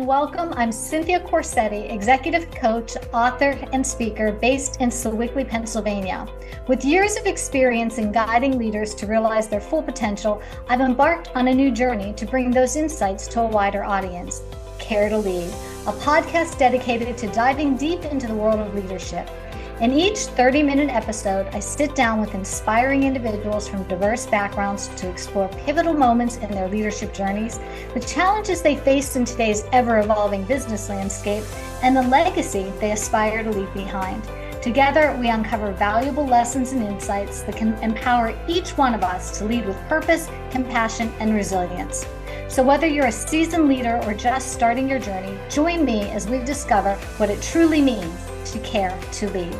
welcome. I'm Cynthia Corsetti, executive coach, author, and speaker based in Sewickley, Pennsylvania. With years of experience in guiding leaders to realize their full potential, I've embarked on a new journey to bring those insights to a wider audience. Care to Lead, a podcast dedicated to diving deep into the world of leadership. In each 30-minute episode, I sit down with inspiring individuals from diverse backgrounds to explore pivotal moments in their leadership journeys, the challenges they face in today's ever-evolving business landscape, and the legacy they aspire to leave behind. Together, we uncover valuable lessons and insights that can empower each one of us to lead with purpose, compassion, and resilience. So whether you're a seasoned leader or just starting your journey, join me as we discover what it truly means to care to lead.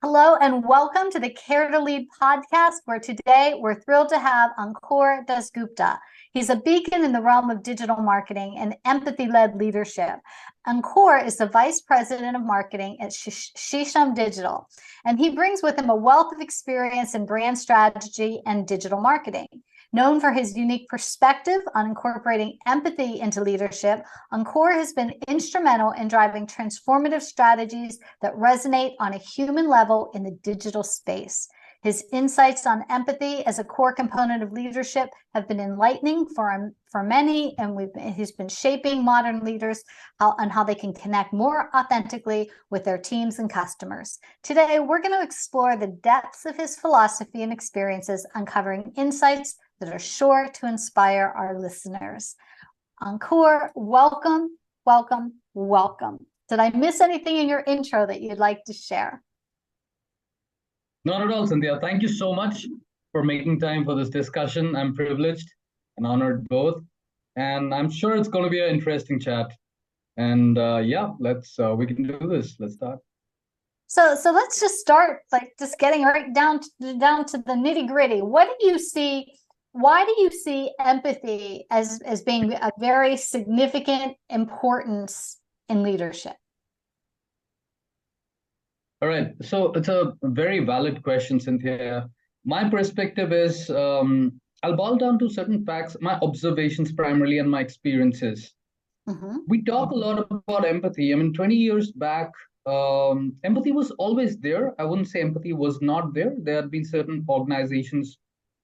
Hello and welcome to the Care to Lead podcast, where today we're thrilled to have Ankur Dasgupta. He's a beacon in the realm of digital marketing and empathy-led leadership. Ankur is the vice president of marketing at Shisham Digital, and he brings with him a wealth of experience in brand strategy and digital marketing. Known for his unique perspective on incorporating empathy into leadership, Ankur has been instrumental in driving transformative strategies that resonate on a human level in the digital space. His insights on empathy as a core component of leadership have been enlightening for many, and he's been shaping modern leaders on how they can connect more authentically with their teams and customers. Today, we're going to explore the depths of his philosophy and experiences, uncovering insights that are sure to inspire our listeners. Ankur, welcome, welcome, welcome. Did I miss anything in your intro that you'd like to share? Not at all, Cynthia. Thank you so much for making time for this discussion. I'm privileged and honored both, and I'm sure it's going to be an interesting chat. And we can do this. Let's start. So let's just start, just getting right down to the nitty gritty. Why do you see empathy as being a very significant importance in leadership? All right. So it's a very valid question, Cynthia. My perspective is I'll boil down to certain facts, my observations primarily, and my experiences. Mm-hmm. We talk a lot about empathy. 20 years back, empathy was always there. I wouldn't say empathy was not there. There had been certain organizations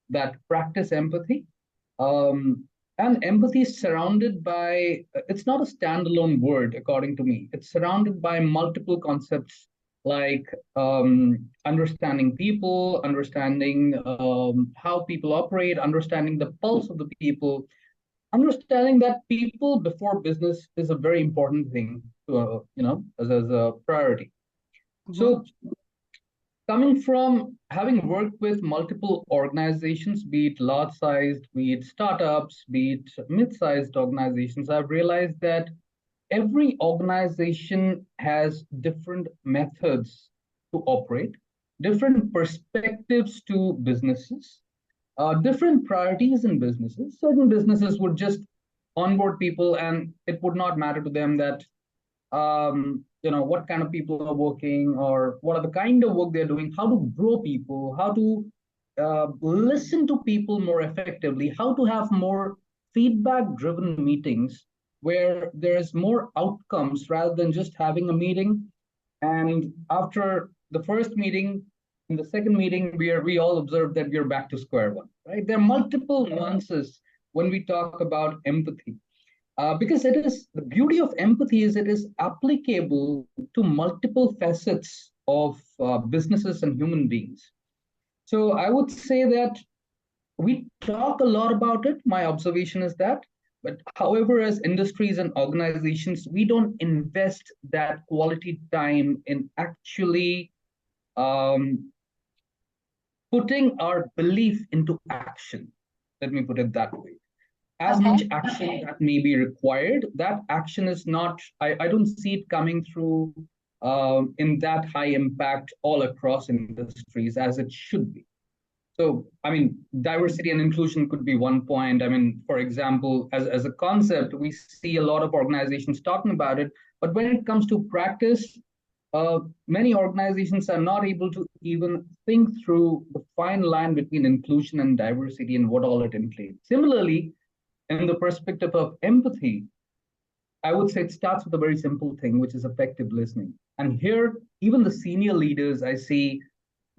that practice empathy. And empathy is surrounded by, it's not a standalone word, according to me. It's surrounded by multiple concepts like understanding people, understanding how people operate, understanding the pulse of the people, understanding that people before business is a very important thing, as a priority. Mm-hmm. So coming from having worked with multiple organizations, be it large-sized, be it startups, be it mid-sized organizations, I've realized that every organization has different methods to operate, different perspectives to businesses, different priorities in businesses. Certain businesses would just onboard people and it would not matter to them that what kind of people are working or what are the kind of work they're doing, how to grow people, how to listen to people more effectively, how to have more feedback-driven meetings where there's more outcomes rather than just having a meeting. And after the first meeting, in the second meeting, we all observe that we're back to square one, right? There are multiple nuances when we talk about empathy. Because the beauty of empathy is it is applicable to multiple facets of businesses and human beings. So I would say that we talk a lot about it. My observation is that, but however, as industries and organizations, we don't invest that quality time in actually putting our belief into action. Let me put it that way. As much action that may be required, that action is not, I don't see it coming through in that high impact all across industries as it should be. So, diversity and inclusion could be one point. For example, as a concept, we see a lot of organizations talking about it, but when it comes to practice, many organizations are not able to even think through the fine line between inclusion and diversity and what all it entails. Similarly, in the perspective of empathy, I would say it starts with a very simple thing, which is effective listening. And here, even the senior leaders I see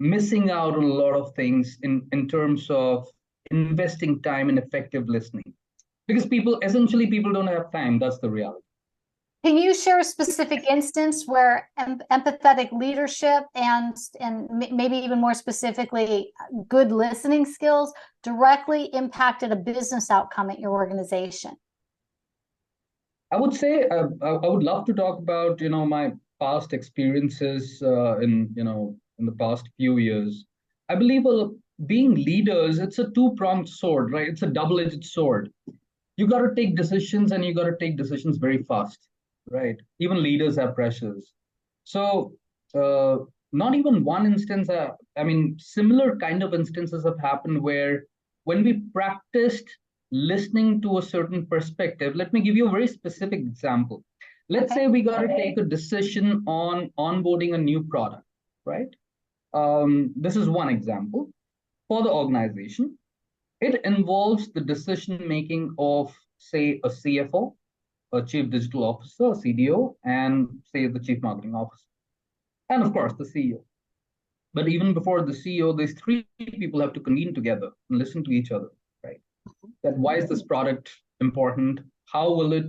missing out on a lot of things in terms of investing time in effective listening. Because people don't have time. That's the reality. Can you share a specific instance where empathetic leadership and maybe even more specifically, good listening skills directly impacted a business outcome at your organization? I would say I would love to talk about my past experiences in the past few years. I believe being leaders, it's a two-pronged sword, right? It's a double-edged sword. You got to take decisions, and you got to take decisions very fast, right? Even leaders have pressures. So uh, not even one instance, I mean, similar kind of instances have happened where when we practiced listening to a certain perspective, let me give you a very specific example. Let's say we got to take a decision on onboarding a new product, right? This is one example for the organization. It involves the decision making of, say, a CFO, a chief digital officer, a CDO, and say the chief marketing officer, and of course the CEO. But even before the CEO, these three people have to convene together and listen to each other, right? That why is this product important? How will it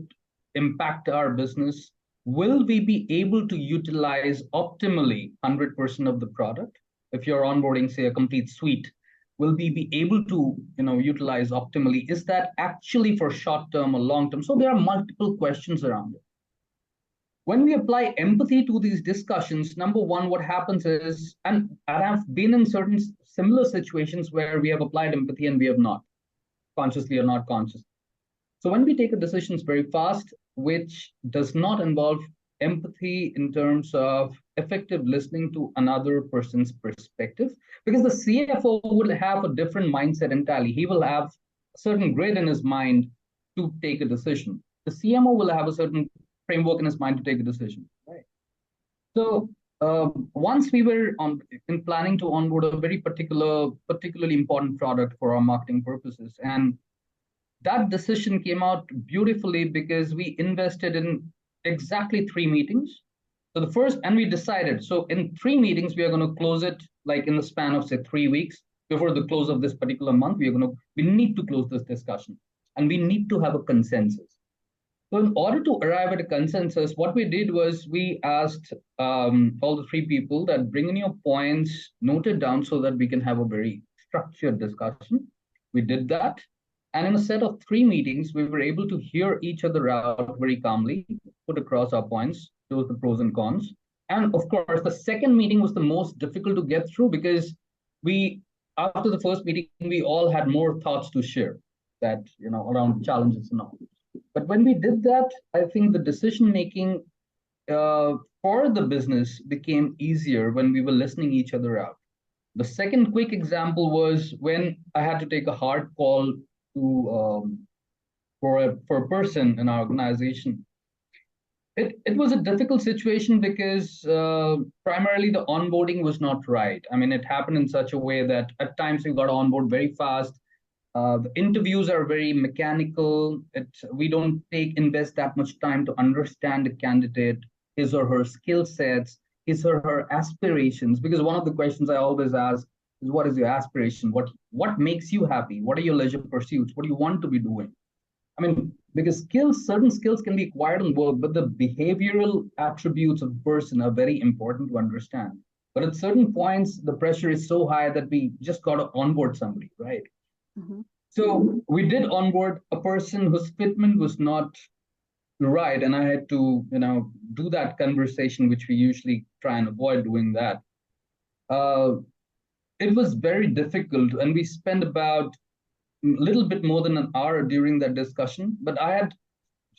impact our business? Will we be able to utilize optimally 100% of the product? If you're onboarding, say, a complete suite, will we be able to utilize optimally? Is that actually for short term or long term? So there are multiple questions around it. When we apply empathy to these discussions, number one, what happens is, and I've been in certain similar situations where we have applied empathy and we have not, consciously or not consciously. So when we take a decisions very fast, which does not involve empathy in terms of effective listening to another person's perspective, because the CFO will have a different mindset entirely. He will have a certain grid in his mind to take a decision. The CMO will have a certain framework in his mind to take a decision, right? So once we were in planning to onboard a very particularly important product for our marketing purposes, and that decision came out beautifully because we invested in exactly 3 meetings. So the first, and we decided, so in 3 meetings, we are going to close it like in the span of say 3 weeks before the close of this particular month. We need to close this discussion, and we need to have a consensus. So in order to arrive at a consensus, what we did was we asked all the 3 people that bring in your points, note it down so that we can have a very structured discussion. We did that. And in a set of 3 meetings, we were able to hear each other out very calmly, put across our points, those the pros and cons. And of course, the second meeting was the most difficult to get through because after the first meeting, we all had more thoughts to share around challenges and all. But when we did that, I think the decision making for the business became easier when we were listening each other out. The second quick example was when I had to take a hard call for a person in our organization. It was a difficult situation because primarily the onboarding was not right. I mean, it happened in such a way that at times we got on board very fast. The interviews are very mechanical. We don't invest that much time to understand the candidate, his or her skill sets, his or her aspirations. Because one of the questions I always ask is, what is your aspiration? What makes you happy? What are your leisure pursuits? What do you want to be doing? I mean, because certain skills can be acquired in work, but the behavioral attributes of a person are very important to understand. But at certain points, the pressure is so high that we just got to onboard somebody, right? Mm-hmm. So we did onboard a person whose fitment was not right, and I had to, do that conversation, which we usually try and avoid doing that. It was very difficult, and we spent about a little bit more than an hour during that discussion. But I had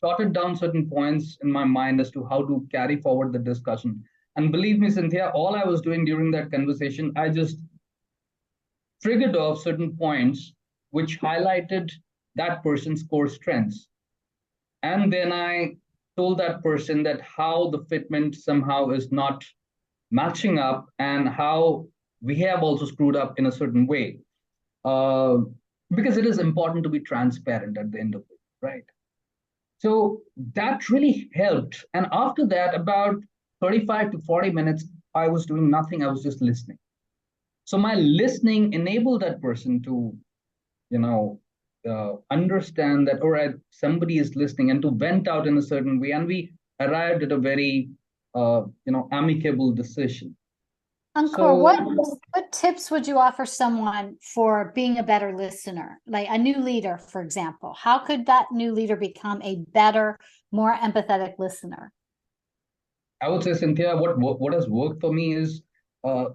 jotted down certain points in my mind as to how to carry forward the discussion. And believe me, Cynthia, all I was doing during that conversation, I just triggered off certain points which highlighted that person's core strengths. And then I told that person that how the fitment somehow is not matching up and how we have also screwed up in a certain way. Because it is important to be transparent at the end of it. right? So that really helped. And after that, about 35 to 40 minutes, I was doing nothing. I was just listening. So my listening enabled that person to, you know, understand that, all right, somebody is listening, and to vent out in a certain way. And we arrived at a very, amicable decision. Ankur, So what tips would you offer someone for being a better listener? Like a new leader, for example. How could that new leader become a better, more empathetic listener? I would say, Cynthia, what has worked for me is,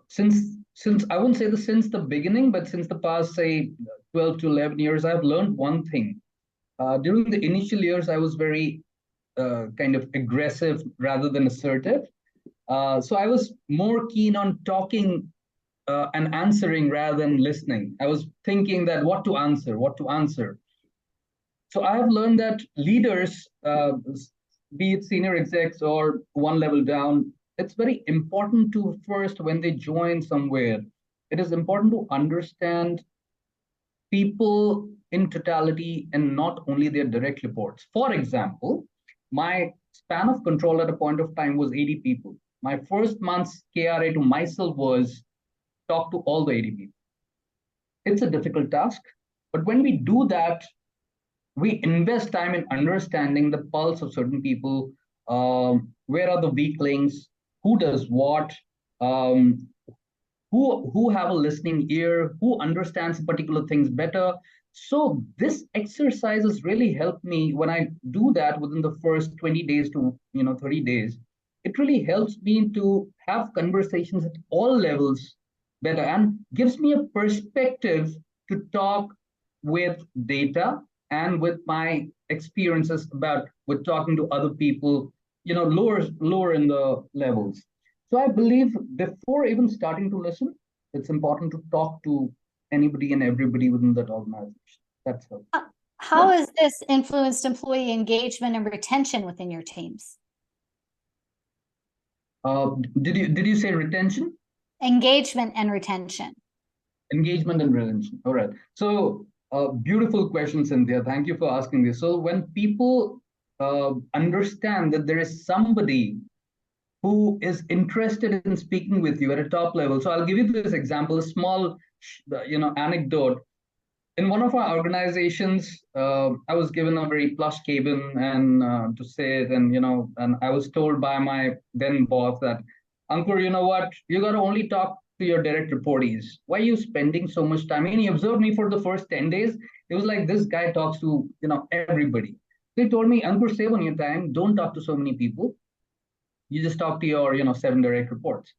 since I wouldn't say since the beginning, but since the past, say, 12 to 11 years, I've learned one thing. During the initial years, I was very kind of aggressive rather than assertive. So I was more keen on talking and answering rather than listening. I was thinking that what to answer, what to answer. So I have learned that leaders, be it senior execs or one level down, it's very important to first, when they join somewhere, it is important to understand people in totality and not only their direct reports. For example, my span of control at a point of time was 80 people. My first month's KRA to myself was talk to all the 80 people. It's a difficult task, but when we do that, we invest time in understanding the pulse of certain people. Where are the weak links? Who does what? Um, who have a listening ear? Who understands particular things better? So this exercise has really helped me when I do that within the first 20 days to 30 days. It really helps me to have conversations at all levels better and gives me a perspective to talk with data and with my experiences about with talking to other people, lower in the levels. So I believe before even starting to listen, it's important to talk to anybody and everybody within that organization. That's how. How has this influenced employee engagement and retention within your teams? Did you say retention? Engagement and retention. Engagement and retention. All right. So, beautiful question, Cynthia. Thank you for asking this. So, when people understand that there is somebody who is interested in speaking with you at a top level. So I'll give you this example, a small, anecdote. In one of our organizations, I was given a very plush cabin and to sit, and I was told by my then boss that, Ankur, you know what? You got to only talk to your direct reportees. Why are you spending so much time? And he observed me for the first 10 days. It was like this guy talks to, everybody. So he told me, Ankur, save on your time. Don't talk to so many people. You just talk to your, 7 direct reports.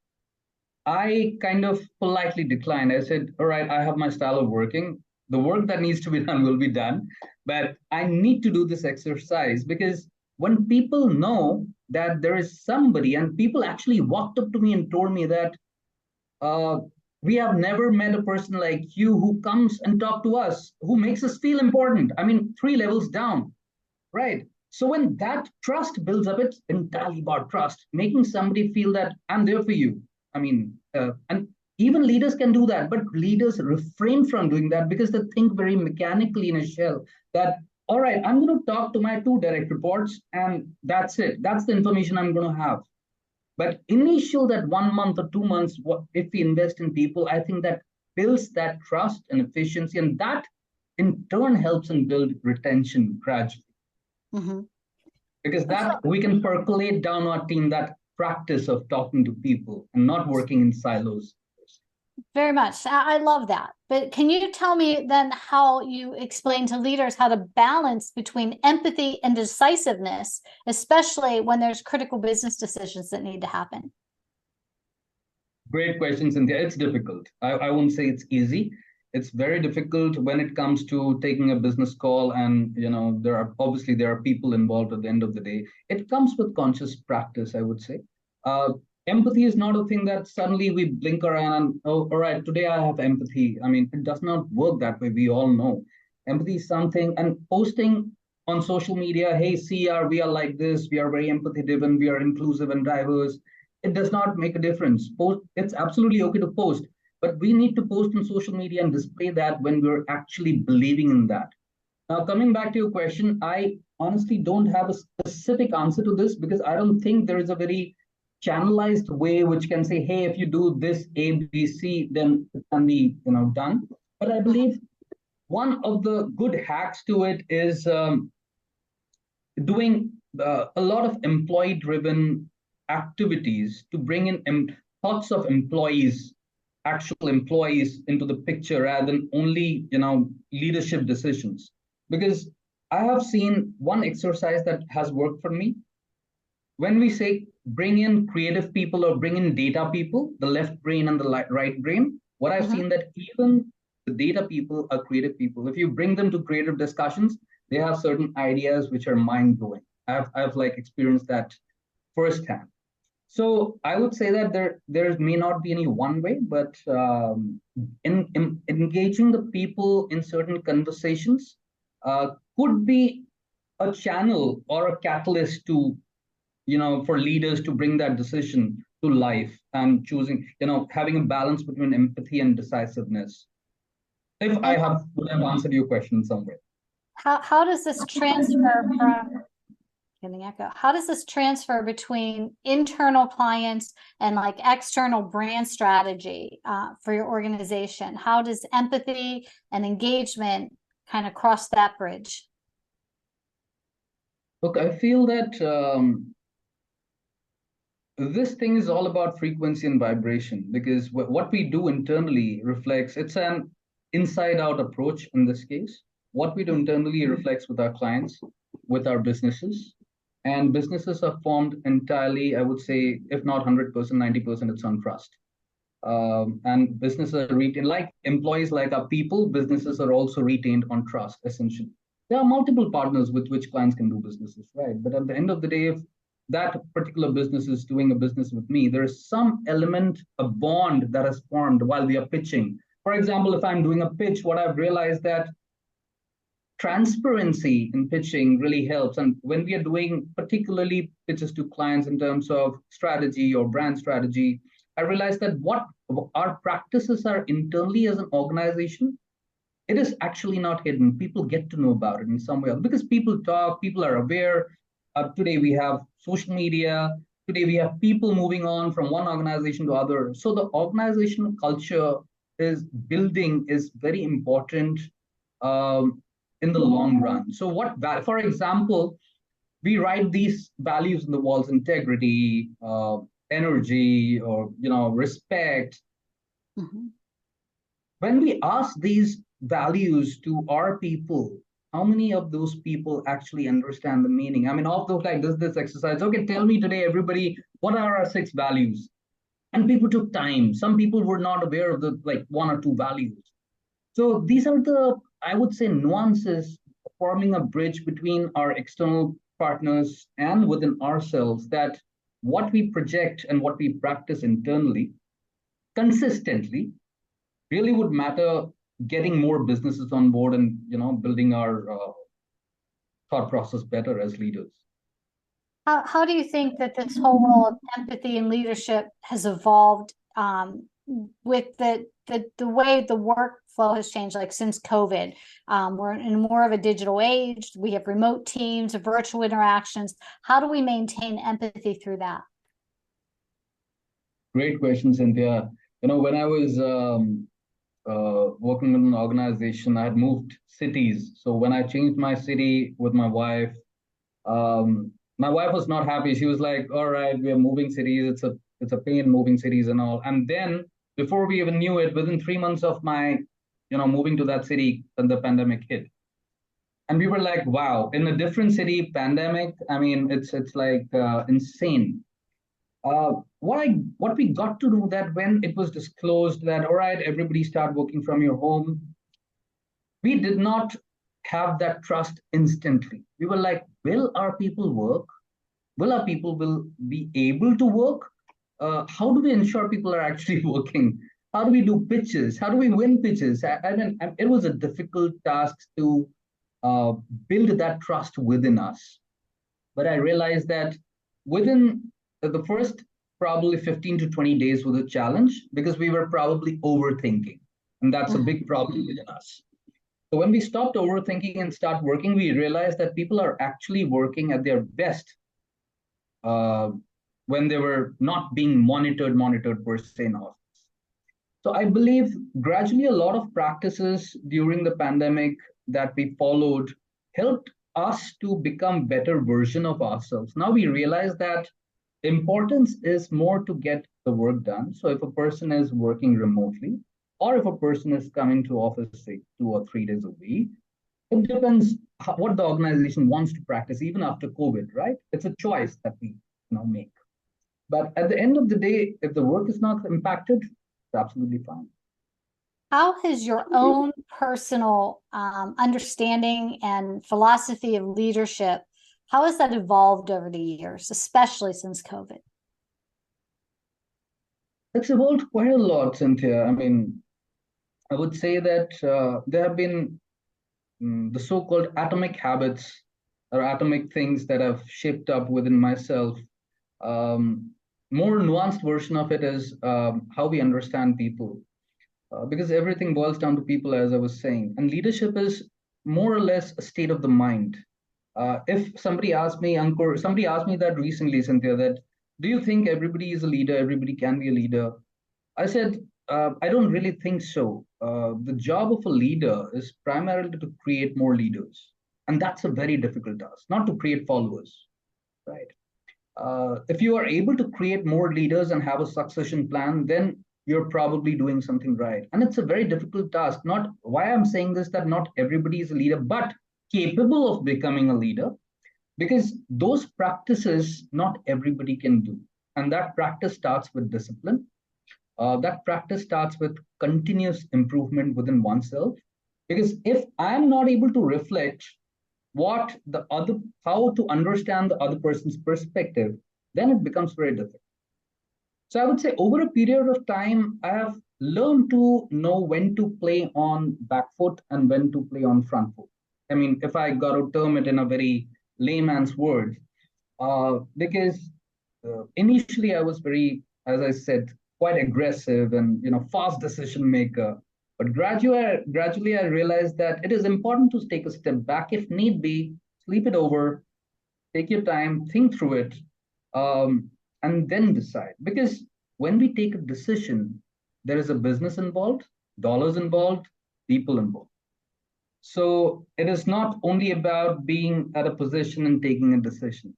I kind of politely declined. I said, all right, I have my style of working. The work that needs to be done will be done. But I need to do this exercise because when people know that there is somebody, and people actually walked up to me and told me that uh, we have never met a person like you who comes and talk to us, who makes us feel important. I mean, 3 levels down, right? So when that trust builds up, it's entirely about trust, making somebody feel that I'm there for you. I mean, and even leaders can do that, but leaders refrain from doing that because they think very mechanically in a shell that, all right, I'm going to talk to my 2 direct reports and that's it. That's the information I'm going to have. But initial that 1 month or 2 months, if we invest in people, I think that builds that trust and efficiency, and that in turn helps and build retention gradually. Mm-hmm. Because that we can percolate down our team that practice of talking to people and not working in silos. Very much. I love that. But can you tell me then how you explain to leaders how to balance between empathy and decisiveness, especially when there's critical business decisions that need to happen? Great question, Cynthia. It's difficult. I won't say it's easy. It's very difficult when it comes to taking a business call, and there are people involved at the end of the day. It comes with conscious practice, I would say. Empathy is not a thing that suddenly we blink around and, oh, all right, today I have empathy. I mean, it does not work that way. We all know empathy is something, and posting on social media, hey, we are like this, we are very empathy driven, we are inclusive and diverse. It does not make a difference. It's absolutely okay to post, but we need to post on social media and display that when we're actually believing in that. Now, coming back to your question, I honestly don't have a specific answer to this because I don't think there is a very channelized way which can say, hey, if you do this A, B, C, then it can be, done. But I believe one of the good hacks to it is doing a lot of employee-driven activities to bring in thoughts of employees, actual employees into the picture rather than only leadership decisions. Because I have seen one exercise that has worked for me. When we say bring in creative people or bring in data people, the left brain and the right brain, what I've seen that even the data people are creative people. If you bring them to creative discussions, they have certain ideas which are mind blowing. I've like experienced that firsthand. So I would say that there may not be any one way, but in engaging the people in certain conversations could be a channel or a catalyst to for leaders to bring that decision to life and choosing having a balance between empathy and decisiveness. If I And would have answered your question in some way. how does this transfer from getting echo? How does this transfer between internal clients and like external brand strategy for your organization? How does empathy and engagement kind of cross that bridge? Look, I feel that this thing is all about frequency and vibration because what we do internally reflects, it's an inside out approach in this case. What we do internally reflects with our clients, with our businesses. And businesses are formed entirely, I would say, if not 100%, 90%, it's on trust. And businesses are retained, like employees, like our people, businesses are also retained on trust, essentially. There are multiple partners with which clients can do businesses, right? But at the end of the day, if that particular business is doing a business with me, there is some element, a bond that has formed while we are pitching. For example, if I'm doing a pitch, what I've realized that transparency in pitching really helps. And when we are doing particularly pitches to clients in terms of strategy or brand strategy, I realized that what our practices are internally as an organization, it is actually not hidden. People get to know about it in some way because people talk, people are aware. Today we have social media. Today we have people moving on from one organization to other. So the organizational culture is building is very important in the long run. So for example, we write these values in the walls: integrity, energy, or respect. When we ask these values to our people, how many of those people actually understand the meaning? I mean, of those, like this exercise, okay, tell me today, everybody, what are our 6 values? And people took time. Some people were not aware of the like 1 or 2 values. So these are the, I would say, nuances forming a bridge between our external partners and within ourselves, that what we project and what we practice internally consistently really would matter, getting more businesses on board and building our thought process better as leaders. How do you think that this whole role of empathy and leadership has evolved with the way the workflow has changed, like since COVID? We're in more of a digital age. We have remote teams, virtual interactions. How do we maintain empathy through that? Great question, Cynthia. When I was working in an organization, I had moved cities. So when I changed my city with my wife, my wife was not happy. She was like, "All right, we are moving cities. It's a pain moving cities and all." And then before we even knew it, within 3 months of my, moving to that city, and the pandemic hit. And we were like, "Wow, in a different city, pandemic. I mean, it's like insane." What we got to know that when it was disclosed that all right, everybody start working from your home, we did not have that trust instantly. We were like, will our people work? Will our people will be able to work? How do we ensure people are actually working? How do we do pitches? How do we win pitches? I mean, it was a difficult task to uh, build that trust within us. But I realized that within the first probably 15 to 20 days was a challenge because we were probably overthinking. And that's a big problem within us. So when we stopped overthinking and start working, we realized that people are actually working at their best uh, when they were not being monitored per se in office. So I believe gradually a lot of practices during the pandemic that we followed helped us to become better version of ourselves. Now we realize that importance is more to get the work done. So if a person is working remotely, or if a person is coming to office, say 2 or 3 days a week, it depends what the organization wants to practice, even after COVID, right? It's a choice that we make. But at the end of the day, if the work is not impacted, it's absolutely fine. How has your own personal understanding and philosophy of leadership, how has that evolved over the years, especially since COVID? It's evolved quite a lot, Cynthia. I mean, I would say that there have been the so-called atomic habits or atomic things that have shaped up within myself. Um, More nuanced version of it is how we understand people, because everything boils down to people, as I was saying, and leadership is more or less a state of the mind. If somebody asked me, Ankur, somebody asked me that recently, Cynthia, that do you think everybody is a leader? Everybody can be a leader? I said, I don't really think so. The job of a leader is primarily to create more leaders. And that's a very difficult task, not to create followers, right? If you are able to create more leaders and have a succession plan, then you're probably doing something right. And it's a very difficult task. Not why I'm saying this, that not everybody is a leader, but capable of becoming a leader, because those practices not everybody can do. And that practice starts with discipline. That practice starts with continuous improvement within oneself. Because if I'm not able to reflect what the other, how to understand the other person's perspective, then it becomes very difficult. So I would say over a period of time, I have learned to know when to play on back foot and when to play on front foot. I mean, if I got to term it in a very layman's word, because initially I was very, as I said, quite aggressive and fast decision maker. But gradually I realized that it is important to take a step back if need be, sleep it over, take your time, think through it, um, and then decide. Because when we take a decision, there is a business involved, dollars involved, people involved. So it is not only about being at a position and taking a decision.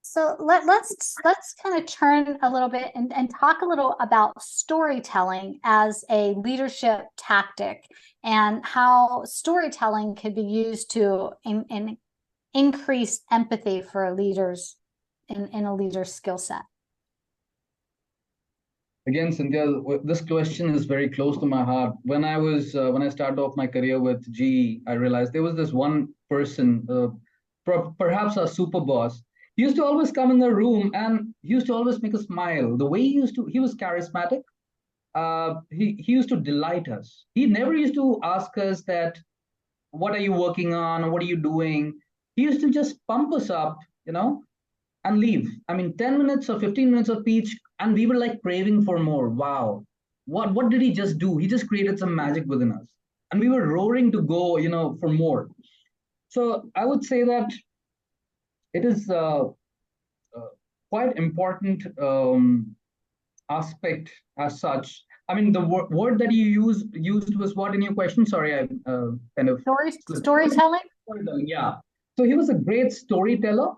So let's kind of turn a little bit and talk a little about storytelling as a leadership tactic and how storytelling could be used to increase empathy for leaders in a leader's skill set. Again, Cynthia, this question is very close to my heart. When I started off my career with GE, I realized there was this one person, perhaps a super boss. He used to always come in the room and he used to always make us smile. The way he was charismatic. He used to delight us. He never used to ask us that, what are you working on? Or what are you doing? He used to just pump us up, and leave. I mean, 10 minutes or 15 minutes of speech, and we were like craving for more. Wow. What did he just do? He just created some magic within us. And we were roaring to go, for more. So I would say that it is quite important aspect as such. I mean, the word that you used was what in your question? Sorry, I kind of storytelling. Storytelling, yeah. So he was a great storyteller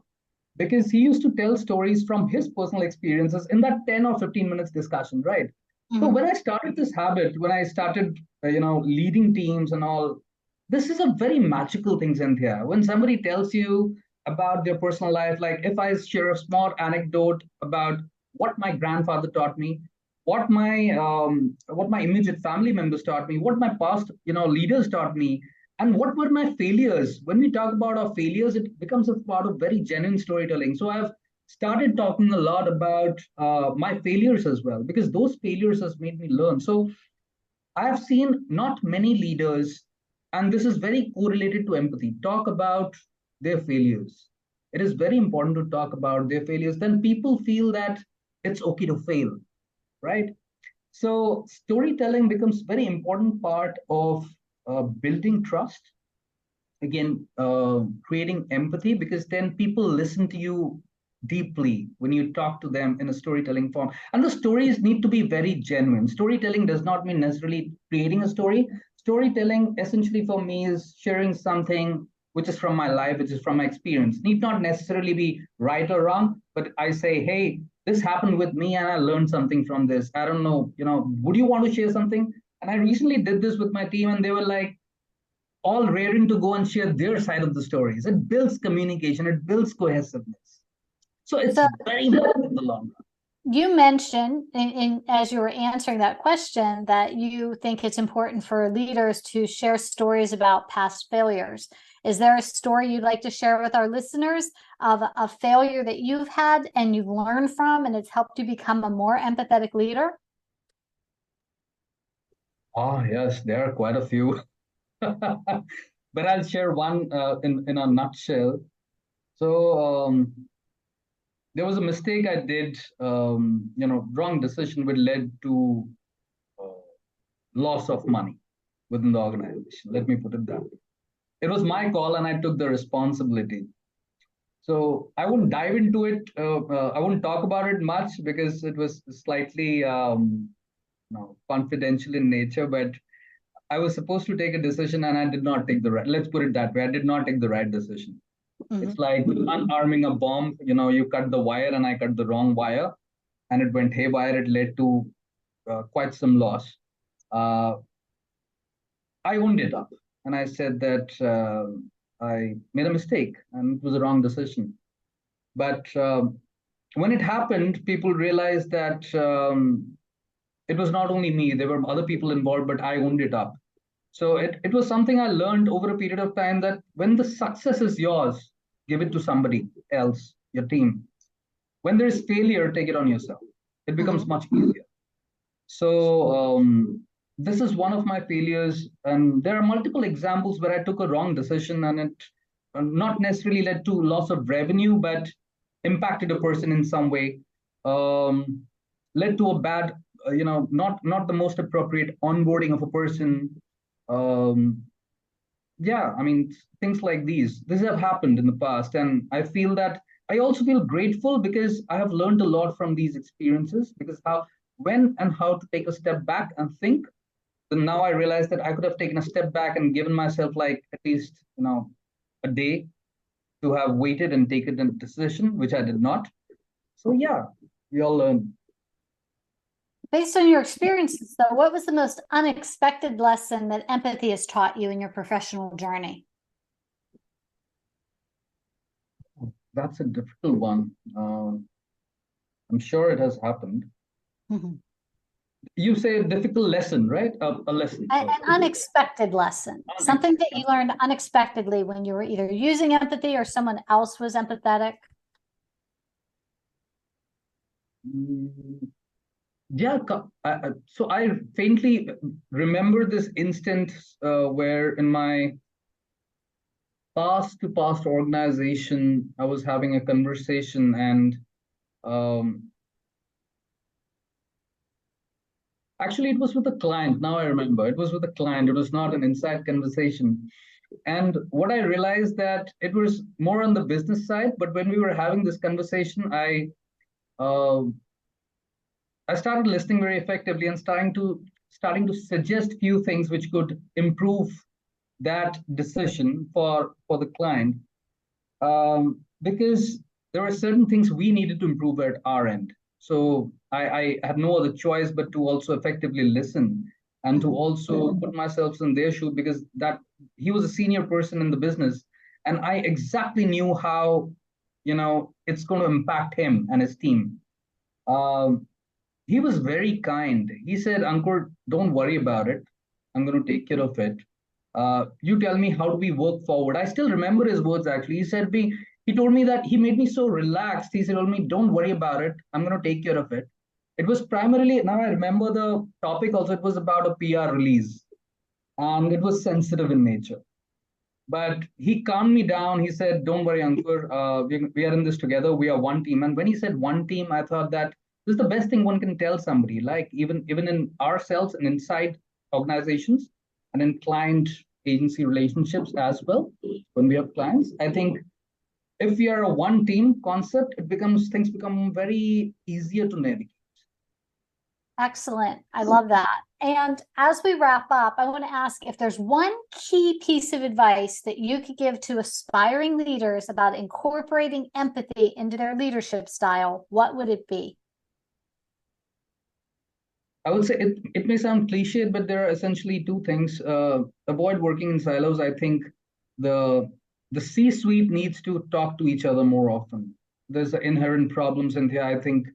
because he used to tell stories from his personal experiences in that 10 or 15 minutes discussion, right? So when I started this habit, when I started, leading teams and all, this is a very magical thing, Cynthia. When somebody tells you about their personal life, like if I share a small anecdote about what my grandfather taught me, what my immediate family members taught me, what my past, leaders taught me, and what were my failures. When we talk about our failures, it becomes a part of very genuine storytelling. So I've started talking a lot about my failures as well, because those failures has made me learn. So I have seen not many leaders, and this is very correlated to empathy, talk about their failures. It is very important to talk about their failures. Then people feel that it's okay to fail, right? So storytelling becomes very important part of building trust, again, creating empathy, because then people listen to you deeply when you talk to them in a storytelling form. And the stories need to be very genuine. Storytelling does not mean necessarily creating a story. Storytelling, essentially, for me, is sharing something which is from my life, which is from my experience. Need not necessarily be right or wrong, but I say, hey, this happened with me and I learned something from this. I don't know, would you want to share something? And I recently did this with my team, and they were like, all raring to go and share their side of the stories. It builds communication, it builds cohesiveness. So it's very important in the long run. You mentioned as you were answering that question that you think it's important for leaders to share stories about past failures. Is there a story you'd like to share with our listeners of a failure that you've had and you've learned from, and it's helped you become a more empathetic leader? Oh, yes, there are quite a few. But I'll share one in a nutshell. So there was a mistake I did, wrong decision which led to uh, loss of money within the organization. Let me put it that way. It was my call and I took the responsibility. So I won't dive into it. I won't talk about it much because it was slightly confidential in nature. But I was supposed to take a decision and I did not take the right. Let's put it that way. I did not take the right decision. Mm-hmm. It's like unarming a bomb. You cut the wire and I cut the wrong wire, and it went haywire. It led to quite some loss. I owned it up and I said that I made a mistake and it was a wrong decision. But when it happened, people realized that it was not only me, there were other people involved, but I owned it up. So it was something I learned over a period of time, that when the success is yours, give it to somebody else, your team. When there is failure, take it on yourself. It becomes much easier. So this is one of my failures. And there are multiple examples where I took a wrong decision and it not necessarily led to loss of revenue, but impacted a person in some way, led to a bad, not the most appropriate onboarding of a person. Yeah, I mean, things like these have happened in the past. And I feel that I also feel grateful because I have learned a lot from these experiences, because when and how to take a step back and think. Then now I realize that I could have taken a step back and given myself like at least, a day to have waited and taken a decision, which I did not. So yeah, we all learn. Based on your experiences, though, what was the most unexpected lesson that empathy has taught you in your professional journey? That's a difficult one. I'm sure it has happened. Mm-hmm. You say a difficult lesson, right? A lesson. An unexpected lesson. Something that you learned unexpectedly when you were either using empathy or someone else was empathetic. Yeah, so I faintly remember this instance where in my past organization, I was having a conversation, and actually it was with a client. Now I remember, it was with a client. It was not an inside conversation. And what I realized that it was more on the business side, but when we were having this conversation, I started listening very effectively and starting to suggest few things which could improve that decision for the client, because there were certain things we needed to improve at our end. So I had no other choice but to also effectively listen and to also put myself in their shoes, because that he was a senior person in the business, and I exactly knew how it's going to impact him and his team. He was very kind. He said, Ankur, don't worry about it. I'm going to take care of it. You tell me, how do we work forward? I still remember his words, actually. He told me that he made me so relaxed. He said, me, don't worry about it. I'm going to take care of it. It was primarily, now I remember the topic also, it was about a PR release. And it was sensitive in nature. But he calmed me down. He said, don't worry, Ankur. We are in this together. We are one team. And when he said one team, I thought that this is the best thing one can tell somebody, like even in ourselves and inside organizations. and in client agency relationships as well. When we have clients, I think if we are a one team concept, things become very easier to navigate. Excellent. I love that. And as we wrap up, I want to ask if there's one key piece of advice that you could give to aspiring leaders about incorporating empathy into their leadership style, what would it be? I would say it may sound cliched, but there are essentially two things. Avoid working in silos. I think the C-suite needs to talk to each other more often. There's inherent problems in here, I think,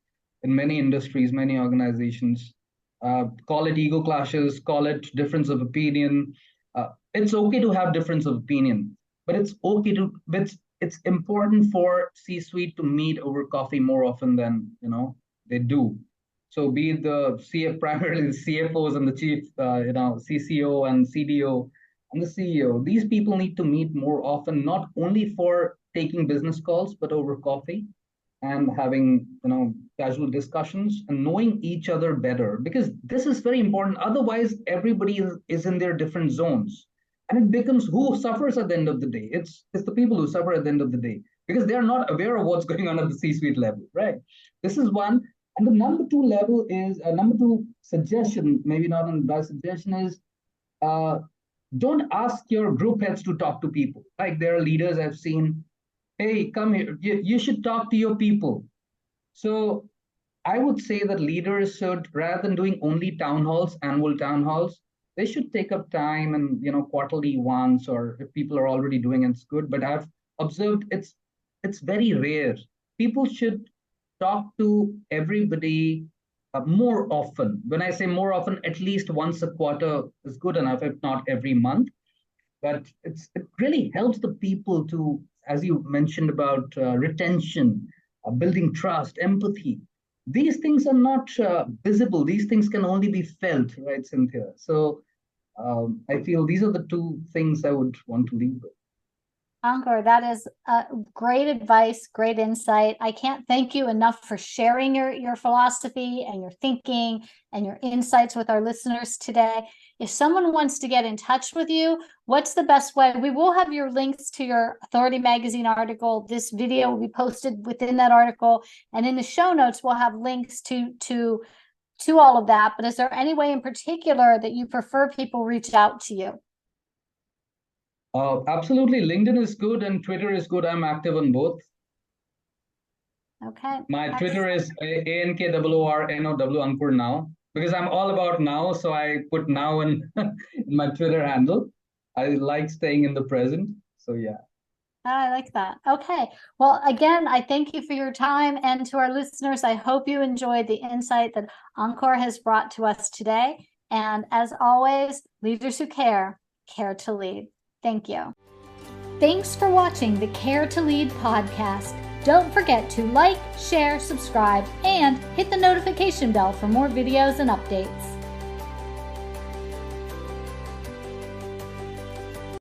in many industries, many organizations. Call it ego clashes, call it difference of opinion. It's okay to have difference of opinion, but it's important for C-suite to meet over coffee more often than they do. So be it primarily the CFOs and the chief, CCO and CDO and the CEO. These people need to meet more often, not only for taking business calls, but over coffee and having casual discussions and knowing each other better, because this is very important. Otherwise, everybody is in their different zones, and it becomes who suffers at the end of the day. It's the people who suffer at the end of the day because they are not aware of what's going on at the C-suite level, right? This is one. And the number two level is number two suggestion, maybe not an advice suggestion, is don't ask your group heads to talk to people. Like there are leaders I've seen, hey, come here, you should talk to your people. So I would say that leaders should, rather than doing only town halls, annual town halls, they should take up time and quarterly once, or if people are already doing it, it's good. But I've observed it's very rare. People should talk to everybody more often. When I say more often, at least once a quarter is good enough, if not every month. But it really helps the people to, as you mentioned about retention, building trust, empathy. These things are not visible. These things can only be felt, right, Cynthia? So I feel these are the two things I would want to leave with. Ankur, that is great advice, great insight. I can't thank you enough for sharing your philosophy and your thinking and your insights with our listeners today. If someone wants to get in touch with you, what's the best way? We will have your links to your Authority Magazine article. This video will be posted within that article. And in the show notes, we'll have links to all of that. But is there any way in particular that you prefer people reach out to you? Absolutely. LinkedIn is good and Twitter is good. I'm active on both. Okay. My Twitter is ANKOORNOW Ankur Now, because I'm all about now. So I put now in my Twitter handle. I like staying in the present. So yeah. I like that. Okay. Well, again, I thank you for your time. And to our listeners, I hope you enjoyed the insight that Ankur has brought to us today. And as always, leaders who care to lead. Thank you. Thanks for watching the Care to Lead podcast. Don't forget to like, share, subscribe, and hit the notification bell for more videos and updates.